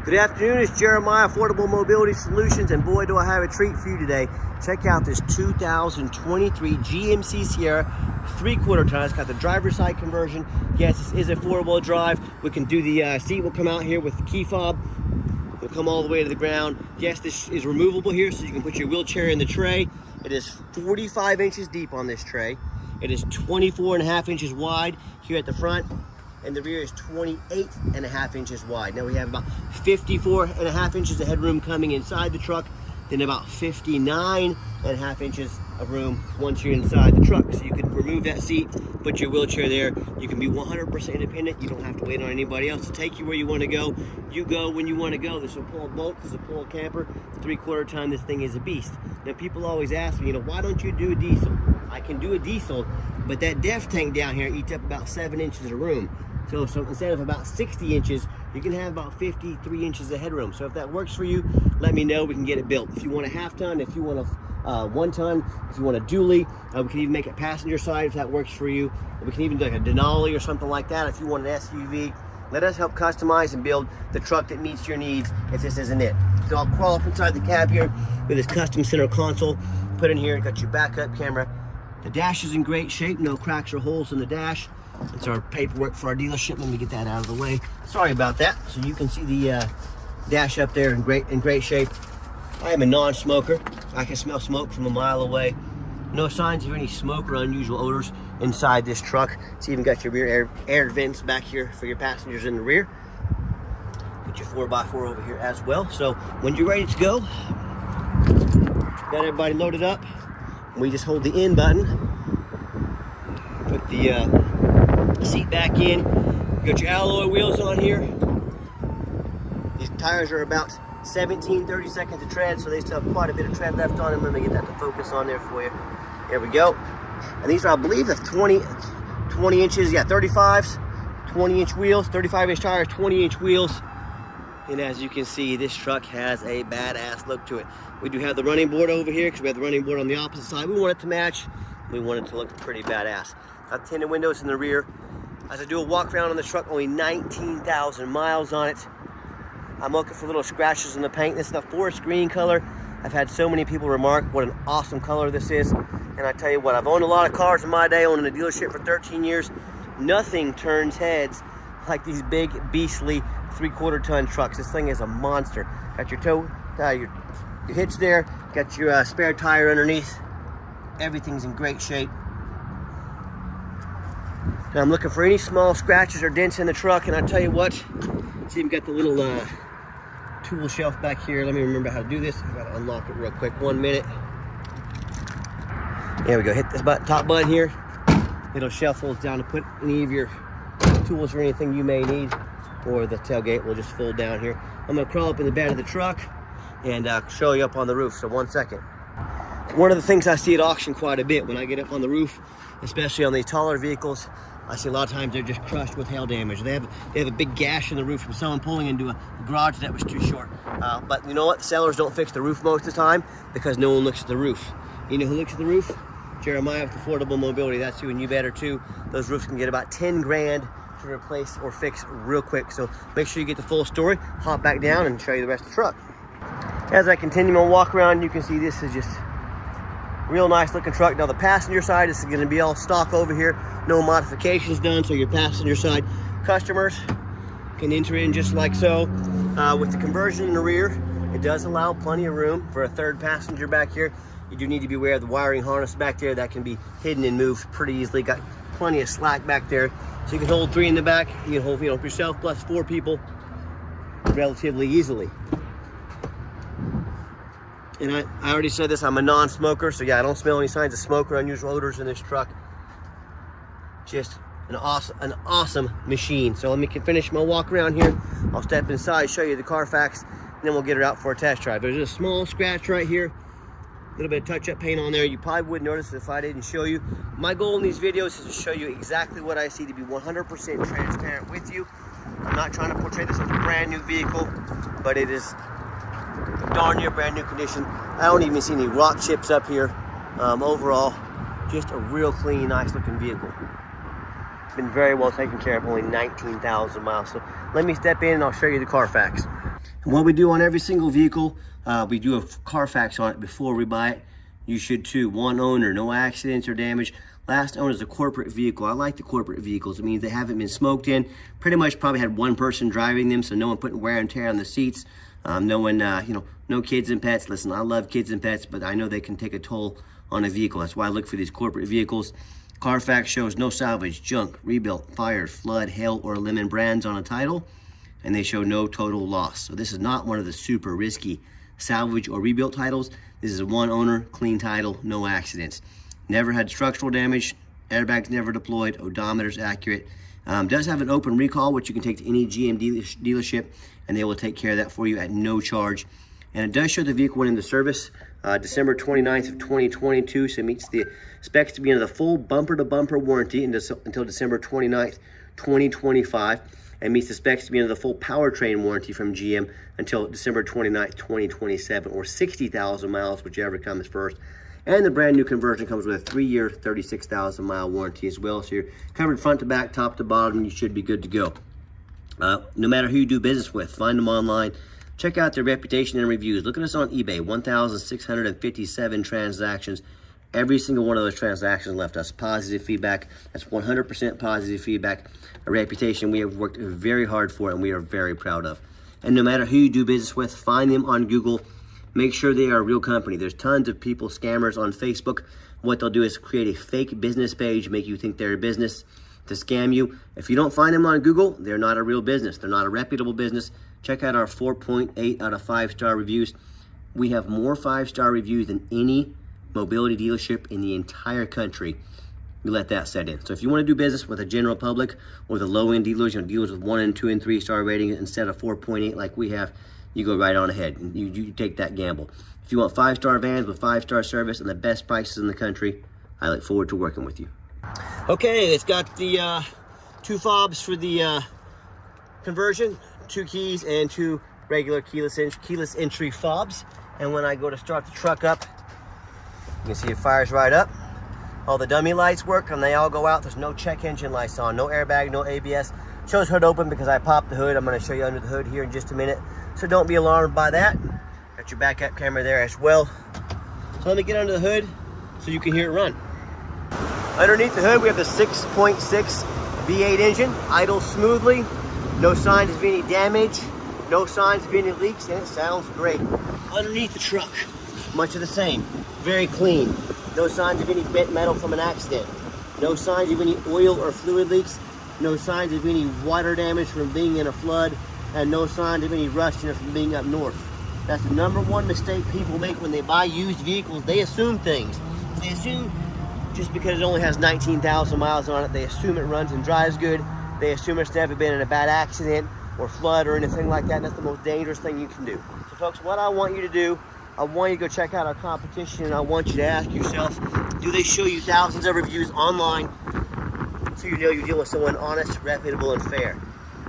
Good afternoon, it's Jeremiah, Affordable Mobility Solutions, and boy do I have a treat for you today. Check out this 2023 GMC Sierra 3/4 ton. It's got the driver's side conversion. Yes, this is a 4-wheel drive. We can do the seat will come out here with the key fob. It'll come all the way to the ground. Yes, this is removable here, so you can put your wheelchair in the tray. It is 45 inches deep on this tray. It is 24.5 inches wide here at the front, and the rear is 28.5 inches wide. Now we have about 54.5 inches of headroom coming inside the truck, then about 59.5 inches of room once you're inside the truck. So you can remove that seat, put your wheelchair there. You can be 100% independent. You don't have to wait on anybody else to take you where you want to go. You go when you want to go. This will pull a boat, this will pull a camper. 3/4 ton, this thing is a beast. Now people always ask me, why don't you do a diesel? I can do a diesel, but that def tank down here eats up about 7 inches of room. So instead of about 60 inches, you can have about 53 inches of headroom. So if that works for you, let me know, we can get it built. If you want a half ton, if you want a 1 ton, if you want a dually, we can even make it passenger side if that works for you. We can even do like a Denali or something like that if you want an SUV. Let us help customize and build the truck that meets your needs if this isn't it. So I'll crawl up inside the cab here with this custom center console. Put in here, got your backup camera. The dash is in great shape, no cracks or holes in the dash. It's our paperwork for our dealership. Let me get that out of the way. Sorry about that. So you can see the dash up there in great shape. I am a non-smoker. I can smell smoke from a mile away. No signs of any smoke or unusual odors inside this truck. It's even got your rear air vents back here for your passengers in the rear. Put your 4x4 over here as well. So when you're ready to go, got everybody loaded up. We just hold the in button. Put the seat back in. You got your alloy wheels on here. These tires are about 30 seconds of tread, so they still have quite a bit of tread left on them. Let me get that to focus on there for you. There we go. And these are, I believe, the 20 inches, yeah, 35s, 20-inch wheels, 35-inch tires, 20-inch wheels. And as you can see, this truck has a badass look to it. We do have the running board over here because we have the running board on the opposite side. We want it to match. We want it to look pretty badass. Got tinted windows in the rear. As I do a walk around on this truck, only 19,000 miles on it. I'm looking for little scratches in the paint. This is the forest green color. I've had so many people remark what an awesome color this is. And I tell you what, I've owned a lot of cars in my day, owning a dealership for 13 years. Nothing turns heads like these big, beastly 3/4 ton trucks. This thing is a monster. Got your your hitch there, got your spare tire underneath. Everything's in great shape. Now I'm looking for any small scratches or dents in the truck, and I tell you what, see, we've got the little tool shelf back here. Let me remember how to do this. I gotta unlock it real quick. 1 minute. There we go. Hit this top button here. It'll shelf folds down to put any of your tools or anything you may need, or the tailgate will just fold down here. I'm gonna crawl up in the bed of the truck and show you up on the roof. So 1 second. One of the things I see at auction quite a bit when I get up on the roof, especially on these taller vehicles, I see a lot of times they're just crushed with hail damage. They have a big gash in the roof from someone pulling into a garage that was too short. But you know what? The sellers don't fix the roof most of the time because no one looks at the roof. You know who looks at the roof? Jeremiah with Affordable Mobility. That's who, and you better too. Those roofs can get about 10 grand to replace or fix real quick. So make sure you get the full story. Hop back down and show you the rest of the truck. As I continue my walk around, you can see this is just real nice looking truck. Now the passenger side, this is going to be all stock over here. No modifications done, so your passenger side customers can enter in just like so. With the conversion in the rear, it does allow plenty of room for a third passenger back here. You do need to be aware of the wiring harness back there. That can be hidden and moved pretty easily. Got plenty of slack back there. So you can hold 3 in the back. You can hold yourself plus 4 people relatively easily. And I already said this, I'm a non-smoker, so yeah, I don't smell any signs of smoke or unusual odors in this truck. Just an awesome machine. So let me finish my walk around here. I'll step inside, show you the Carfax, and then we'll get her out for a test drive. There's a small scratch right here. A little bit of touch-up paint on there. You probably wouldn't notice it if I didn't show you. My goal in these videos is to show you exactly what I see, to be 100% transparent with you. I'm not trying to portray this as a brand new vehicle, but it is darn near brand new condition. I don't even see any rock chips up here. Overall, just a real clean, nice looking vehicle. Been very well taken care of, only 19,000 miles. So let me step in and I'll show you the Carfax. And what we do on every single vehicle, we do a Carfax on it before we buy it. You should too. One owner, no accidents or damage. Last owner is a corporate vehicle. I like the corporate vehicles. It means they haven't been smoked in. Pretty much probably had one person driving them, so no one putting wear and tear on the seats. No one, no kids and pets. Listen, I love kids and pets, but I know they can take a toll on a vehicle. That's why I look for these corporate vehicles. Carfax shows no salvage, junk, rebuilt, fire, flood, hail, or lemon brands on a title, and they show no total loss. So this is not one of the super risky salvage or rebuilt titles. This is a one owner, clean title, no accidents. Never had structural damage, airbags never deployed, odometer's accurate. Does have an open recall, which you can take to any GM dealership, and they will take care of that for you at no charge. And it does show the vehicle went into service December 29th of 2022, so it meets the specs to be under the full bumper-to-bumper warranty until December 29th, 2025, and meets the specs to be under the full powertrain warranty from GM until December 29th, 2027, or 60,000 miles, whichever comes first. And the brand new conversion comes with a 3-year, 36,000 mile warranty as well. So you're covered front to back, top to bottom, and you should be good to go. No matter who you do business with, find them online. Check out their reputation and reviews. Look at us on eBay, 1,657 transactions. Every single one of those transactions left us positive feedback. That's 100% positive feedback. A reputation we have worked very hard for and we are very proud of. And no matter who you do business with, find them on Google. Make sure they are a real company. There's tons of people, scammers on Facebook. What they'll do is create a fake business page, make you think they're a business to scam you. If you don't find them on Google, they're not a real business. They're not a reputable business. Check out our 4.8 out of 5-star reviews. We have more 5-star reviews than any mobility dealership in the entire country. You let that set in. So if you want to do business with a general public or the low-end dealers, dealers with 1 and 2 and 3-star ratings instead of 4.8 like we have, you go right on ahead and you take that gamble. If you want 5-star vans with 5-star service and the best prices in the country, I look forward to working with you. Okay, it's got the 2 fobs for the conversion, 2 keys and 2 regular keyless entry fobs. And when I go to start the truck up, you can see it fires right up. All the dummy lights work and they all go out. There's no check engine lights on, no airbag, no ABS. Shows hood open because I popped the hood. I'm going to show you under the hood here in just a minute. So don't be alarmed by that. Got your backup camera there as well. So let me get under the hood so you can hear it run. Underneath the hood we have the 6.6 V8 engine, idles smoothly, no signs of any damage, no signs of any leaks, and it sounds great. Underneath the truck, much of the same, very clean, no signs of any bent metal from an accident, no signs of any oil or fluid leaks, no signs of any water damage from being in a flood, and no signs of any rustiness from being up north. That's the #1 mistake people make when they buy used vehicles. They assume things. They assume just because it only has 19,000 miles on it, they assume it runs and drives good. They assume it's never been in a bad accident or flood or anything like that. And that's the most dangerous thing you can do. So folks, what I want you to do, I want you to go check out our competition, and I want you to ask yourself, do they show you thousands of reviews online so you know you're dealing with someone honest, reputable, and fair?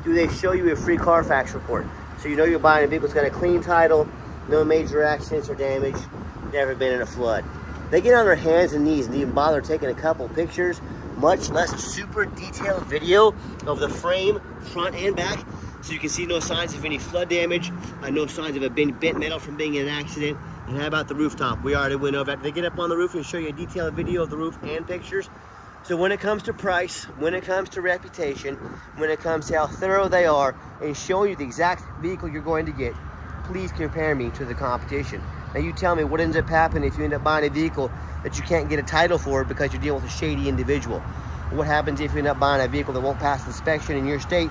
Do they show you a free Carfax report so you know you're buying a vehicle that's got a clean title, no major accidents or damage, never been in a flood? They get on their hands and knees and even bother taking a couple pictures, much less a super detailed video of the frame, front and back, so you can see no signs of any flood damage, no signs of a bent metal from being in an accident. And how about the rooftop? We already went over that. They get up on the roof and show you a detailed video of the roof and pictures. So when it comes to price, when it comes to reputation, when it comes to how thorough they are and showing you the exact vehicle you're going to get, please compare me to the competition. Now you tell me what ends up happening if you end up buying a vehicle that you can't get a title for because you're dealing with a shady individual. What happens if you end up buying a vehicle that won't pass inspection in your state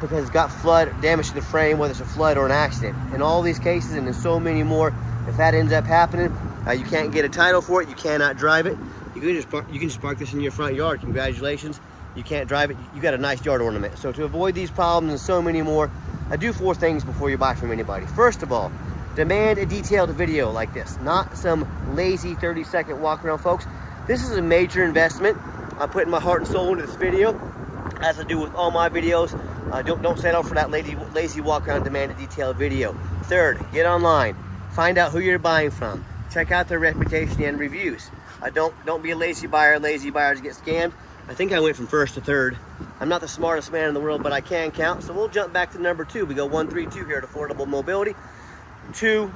because it's got flood damage to the frame, whether it's a flood or an accident? In all these cases, and in so many more, if that ends up happening, you can't get a title for it, you cannot drive it. You can just park this in your front yard. Congratulations, you can't drive it. You got a nice yard ornament. So to avoid these problems and so many more, do 4 things before you buy from anybody. First of all, demand a detailed video like this, not some lazy 30-second walk around, folks. This is a major investment. I'm putting my heart and soul into this video, as I do with all my videos. Don't settle for that lazy walk around. Demand a detailed video. Third, get online, find out who you're buying from, check out their reputation and reviews. Don't be a lazy buyer. Lazy buyers get scammed. I think I went from first to third. I'm not the smartest man in the world, but I can count. So we'll jump back to number 2. We go 1, 3, 2 here at Affordable Mobility. 2,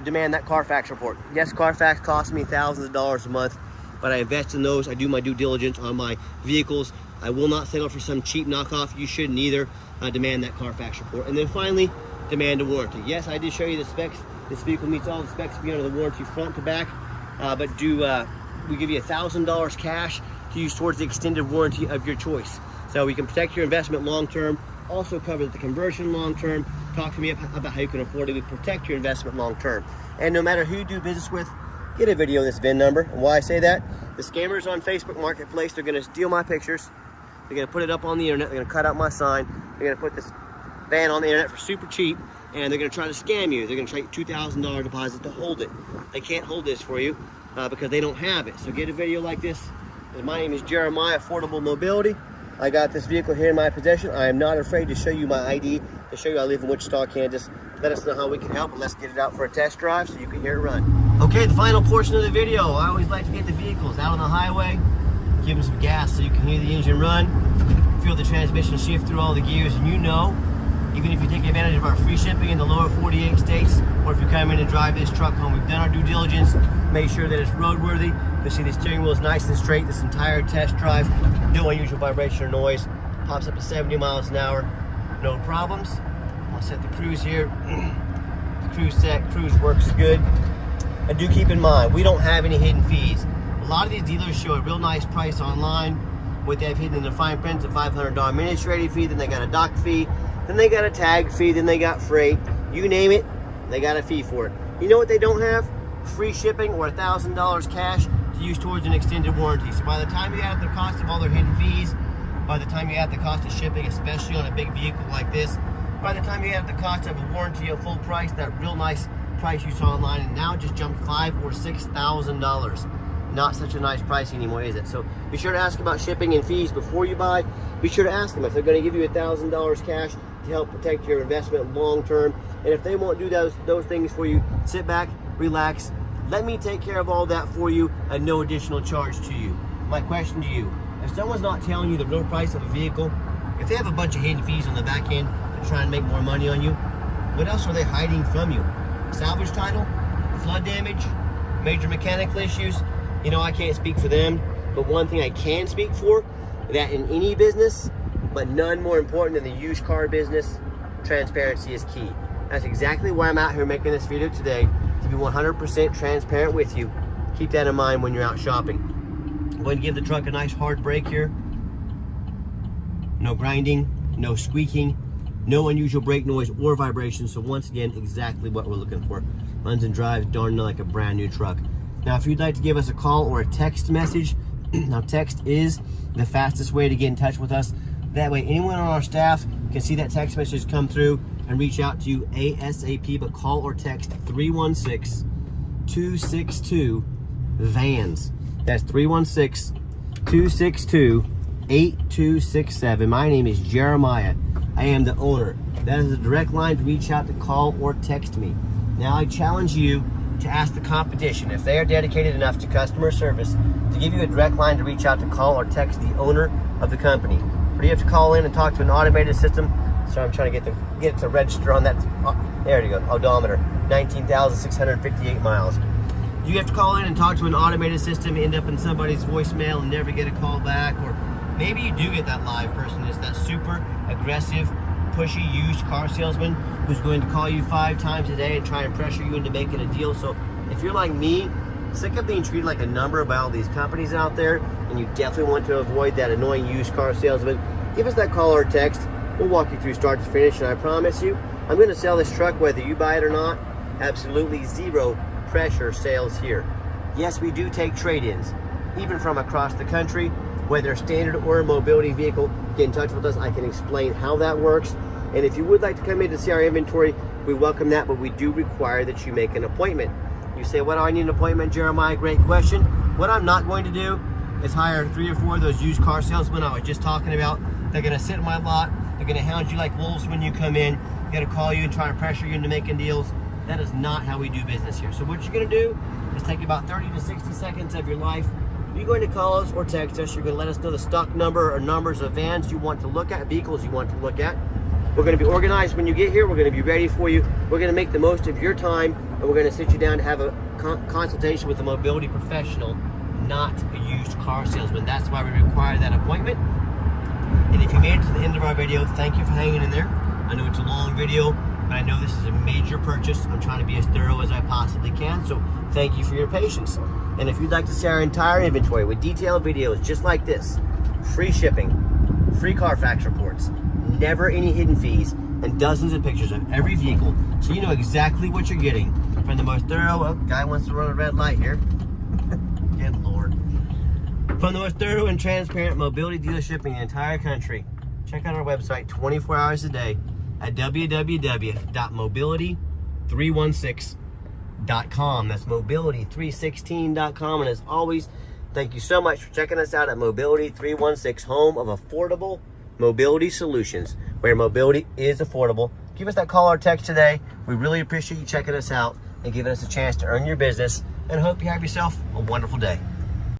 demand that Carfax report. Yes, Carfax costs me thousands of dollars a month, but I invest in those. I do my due diligence on my vehicles. I will not settle for some cheap knockoff. You shouldn't either. Demand that Carfax report. And then finally, demand a warranty. Yes, I did show you the specs. This vehicle meets all the specs to be under the warranty front to back, but we give you $1,000 cash to use towards the extended warranty of your choice. So we can protect your investment long-term, also cover the conversion long-term. Talk to me about how you can afford to protect your investment long-term. And no matter who you do business with, get a video of this VIN number. And why I say that, the scammers on Facebook Marketplace, they're gonna steal my pictures. They're gonna put it up on the internet. They're gonna cut out my sign. They're gonna put this van on the internet for super cheap, and they're gonna try to scam you. They're gonna take $2,000 deposit to hold it. They can't hold this for you because they don't have it. So get a video like this. My name is Jeremiah, Affordable Mobility. I got this vehicle here in my possession. I am not afraid to show you my ID, to show you I live in Wichita, Kansas. Let us know how we can help, and let's get it out for a test drive so you can hear it run. Okay, the final portion of the video. I always like to get the vehicles out on the highway, give them some gas so you can hear the engine run, feel the transmission shift through all the gears, and you know, even if you take advantage of our free shipping in the lower 48 states, or if you come in and drive this truck home, we've done our due diligence, made sure that it's roadworthy. You'll see the steering wheel is nice and straight this entire test drive. No unusual vibration or noise. Pops up to 70 miles an hour. No problems. I'll set the cruise here. The cruise set, cruise works good. And do keep in mind, we don't have any hidden fees. A lot of these dealers show a real nice price online. What they've hidden in the fine print is a $500 administrative fee, then they got a dock fee, then they got a tag fee, then they got freight. You name it, they got a fee for it. You know what they don't have? Free shipping or $1,000 cash to use towards an extended warranty. So by the time you add the cost of all their hidden fees, by the time you add the cost of shipping, especially on a big vehicle like this, by the time you add the cost of a warranty at full price, that real nice price you saw online, and now it just jumped $5,000 or $6,000. Not such a nice price anymore, is it? So be sure to ask about shipping and fees before you buy. Be sure to ask them if they're going to give you $1,000 cash to help protect your investment long term. And if they won't do those things for you, sit back, relax, let me take care of all that for you at no additional charge to you. My question to you, if someone's not telling you the real price of a vehicle, if they have a bunch of hidden fees on the back end to try and make more money on you, what else are they hiding from you? Salvage title, flood damage, major mechanical issues? You know, I can't speak for them, but one thing I can speak for, that in any business, but none more important than the used car business, transparency is key. That's exactly why I'm out here making this video today, to be 100% transparent with you. Keep that in mind when you're out shopping. I'm going to give the truck a nice hard brake here. No grinding, no squeaking, no unusual brake noise or vibration. So once again, exactly what we're looking for. Runs and drives darn near like a brand new truck. Now, if you'd like to give us a call or a text message, now text is the fastest way to get in touch with us. That way, anyone on our staff can see that text message come through and reach out to you ASAP, but call or text 316-262-VANS. That's 316-262-8267. My name is Jeremiah. I am the owner. That is a direct line to reach out to call or text me. Now, I challenge you to ask the competition, if they are dedicated enough to customer service, to give you a direct line to reach out to call or text the owner of the company. Or do you have to call in and talk to an automated system? So I'm trying to get it to register on that. There you go, odometer, 19,658 miles. You have to call in and talk to an automated system, end up in somebody's voicemail and never get a call back. Or maybe you do get that live person. It's that super aggressive, pushy used car salesman who's going to call you 5 times a day and try and pressure you into making a deal. So if you're like me, sick of being treated like a number by all these companies out there, and you definitely want to avoid that annoying used car salesman, give us that call or text. We'll walk you through start to finish, and I promise you, I'm going to sell this truck whether you buy it or not. Absolutely zero pressure sales here. Yes, we do take trade-ins, even from across the country, whether standard or a mobility vehicle. Get in touch with us. I can explain how that works. And if you would like to come in to see our inventory, we welcome that, but we do require that you make an appointment. You say, what do I need an appointment, Jeremiah? Great question. What I'm not going to do is hire 3 or 4 of those used car salesmen I was just talking about. They're going to sit in my lot. They're going to hound you like wolves when you come in. They're going to call you and try to pressure you into making deals. That is not how we do business here. So what you're going to do is take about 30 to 60 seconds of your life. You're going to call us or text us. You're going to let us know the stock number or numbers of vans you want to look at, vehicles you want to look at. We're going to be organized when you get here. We're going to be ready for you. We're going to make the most of your time, and we're going to sit you down to have a consultation with a mobility professional, not a used car salesman. That's why we require that appointment. And if you made it to the end of our video, thank you for hanging in there. I know it's a long video, but I know this is a major purchase. I'm trying to be as thorough as I possibly can, so thank you for your patience. And if you'd like to see our entire inventory with detailed videos just like this, free shipping, free Carfax reports, never any hidden fees, and dozens of pictures of every vehicle, so you know exactly what you're getting from the most thorough, oh, guy wants to run a red light here. Good Lord. From the most thorough and transparent mobility dealership in the entire country. Check out our website 24 hours a day at www.mobility316.com. That's mobility316.com. And as always, thank you so much for checking us out at Mobility 316, home of affordable mobility solutions, where mobility is affordable. Give us that call or text today. We really appreciate you checking us out and giving us a chance to earn your business, and hope you have yourself a wonderful day.